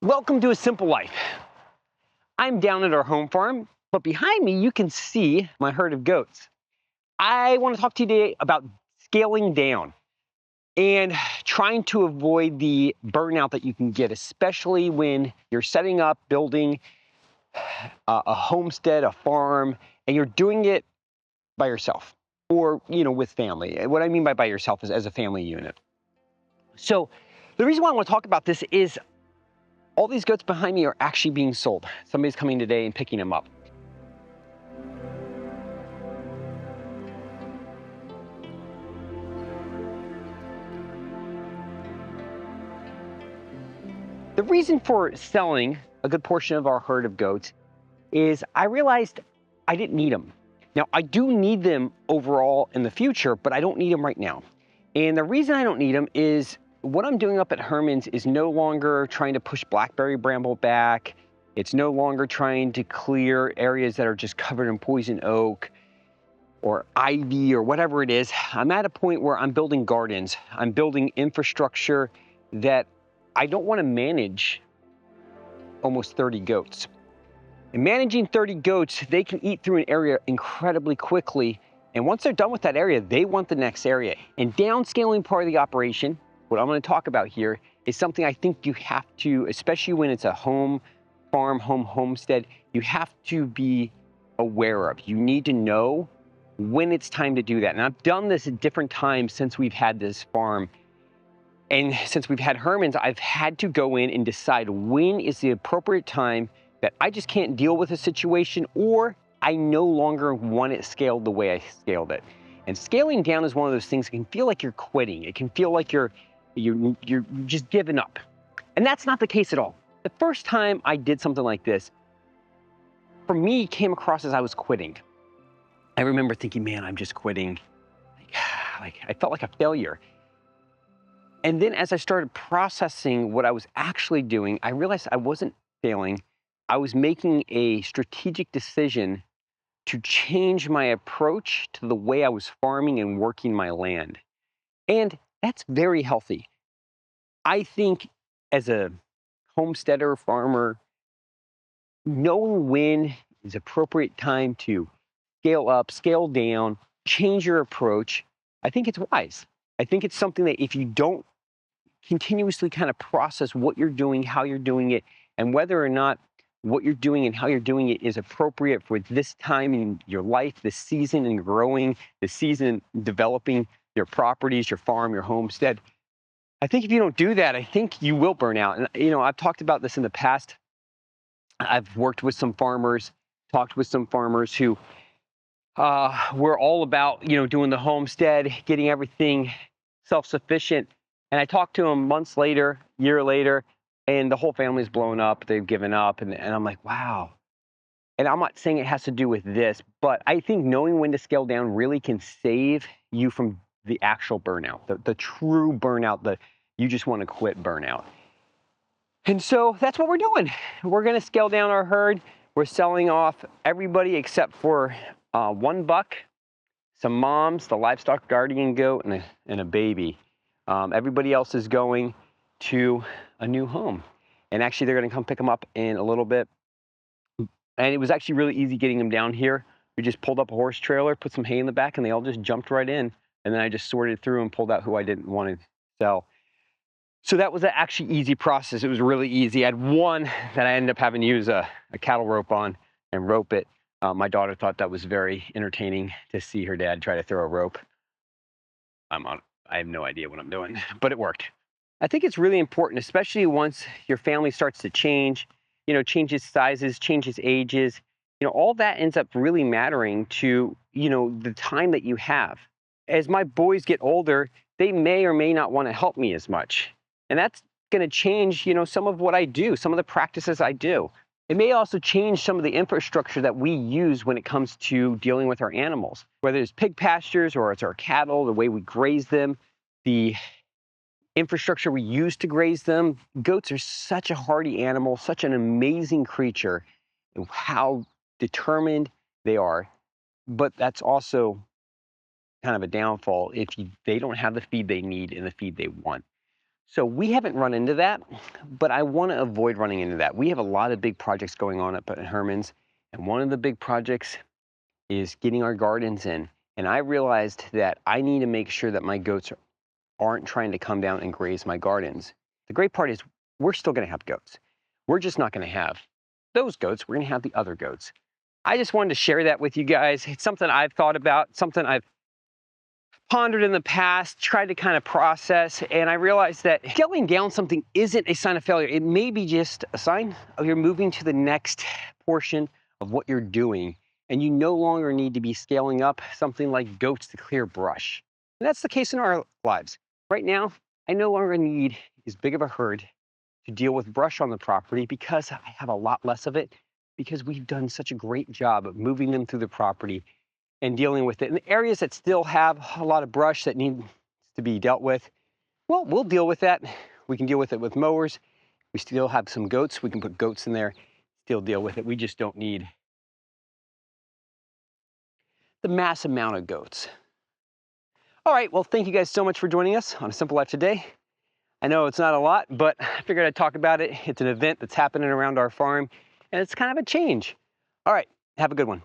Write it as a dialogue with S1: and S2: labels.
S1: Welcome to A Simple Life. I'm down at our home farm, but behind me you can see my herd of goats. I want to talk to you today about scaling down and trying to avoid the burnout that you can get, especially when you're setting up, building a homestead, a farm, and you're doing it by yourself or, with family. What I mean by yourself is as a family unit. So the reason why I want to talk about this is all these goats behind me are actually being sold. Somebody's coming today and picking them up. The reason for selling a good portion of our herd of goats is I realized I didn't need them. Now, I do need them overall in the future, but I don't need them right now. And the reason I don't need them is what I'm doing up at Herman's is no longer trying to push blackberry bramble back. It's no longer trying to clear areas that are just covered in poison oak or ivy or whatever it is. I'm at a point where I'm building gardens. I'm building infrastructure that I don't want to manage almost 30 goats. And managing 30 goats, they can eat through an area incredibly quickly. And once they're done with that area, they want the next area. And downscaling part of the operation, what I'm going to talk about here, is something I think you have to, especially when it's a home farm, homestead, you have to be aware of. You need to know when it's time to do that. And I've done this at different times since we've had this farm. And since we've had Herman's, I've had to go in and decide when is the appropriate time that I just can't deal with a situation, or I no longer want it scaled the way I scaled it. And scaling down is one of those things that can feel like you're quitting. It can feel like you're just giving up. And that's not the case at all. The first time I did something like this, for me, it came across as I was quitting. I remember thinking, man, I'm just quitting. Like I felt like a failure. And then as I started processing what I was actually doing, I realized I wasn't failing. I was making a strategic decision to change my approach to the way I was farming and working my land. And that's very healthy. I think as a homesteader, farmer, knowing when is appropriate time to scale up, scale down, change your approach, I think it's wise. I think it's something that if you don't continuously kind of process what you're doing, how you're doing it, and whether or not what you're doing and how you're doing it is appropriate for this time in your life, this season in growing, the season developing your properties, your farm, your homestead. I think if you don't do that, I think you will burn out. And, I've talked about this in the past. I've worked with some farmers, talked with some farmers who were all about, doing the homestead, getting everything self-sufficient. And I talked to them months later, year later, and the whole family's blown up. They've given up. And I'm like, wow. And I'm not saying it has to do with this, but I think knowing when to scale down really can save you from the actual burnout, the true burnout, the you just want to quit burnout. And so that's what we're doing. We're going to scale down our herd. We're selling off everybody except for one buck, some moms, the livestock guardian goat, and a baby. Everybody else is going to a new home. And actually, they're going to come pick them up in a little bit. And it was actually really easy getting them down here. We just pulled up a horse trailer, put some hay in the back, and they all just jumped right in. And then I just sorted through and pulled out who I didn't want to sell. So that was an actually easy process. It was really easy. I had one that I ended up having to use a cattle rope on and rope it. My daughter thought that was very entertaining to see her dad try to throw a rope. I have no idea what I'm doing, but it worked. I think it's really important, especially once your family starts to change, changes sizes, changes ages, all that ends up really mattering to, the time that you have. As my boys get older, they may or may not want to help me as much. And that's going to change, some of what I do, some of the practices I do. It may also change some of the infrastructure that we use when it comes to dealing with our animals, whether it's pig pastures or it's our cattle, the way we graze them, the infrastructure we use to graze them. Goats are such a hardy animal, such an amazing creature, and how determined they are. But that's also kind of a downfall if they don't have the feed they need and the feed they want. So we haven't run into that, but I want to avoid running into that. We have a lot of big projects going on up at Herman's, and one of the big projects is getting our gardens in. And I realized that I need to make sure that my goats aren't trying to come down and graze my gardens. The great part is we're still going to have goats. We're just not going to have those goats. We're going to have the other goats. I just wanted to share that with you guys. It's something I've thought about, something I've pondered in the past, tried to kind of process, and I realized that scaling down something isn't a sign of failure. It may be just a sign of you're moving to the next portion of what you're doing, and you no longer need to be scaling up something like goats to clear brush. And that's the case in our lives. Right now, I no longer need as big of a herd to deal with brush on the property because I have a lot less of it, because we've done such a great job of moving them through the property and dealing with it. In the areas that still have a lot of brush that needs to be dealt with, well, we'll deal with that. We can deal with it with mowers. We still have some goats. We can put goats in there, still deal with it. We just don't need the mass amount of goats. All right, well, thank you guys so much for joining us on A Simple Life today. I know it's not a lot, but I figured I'd talk about it. It's an event that's happening around our farm, and it's kind of a change. All right, have a good one.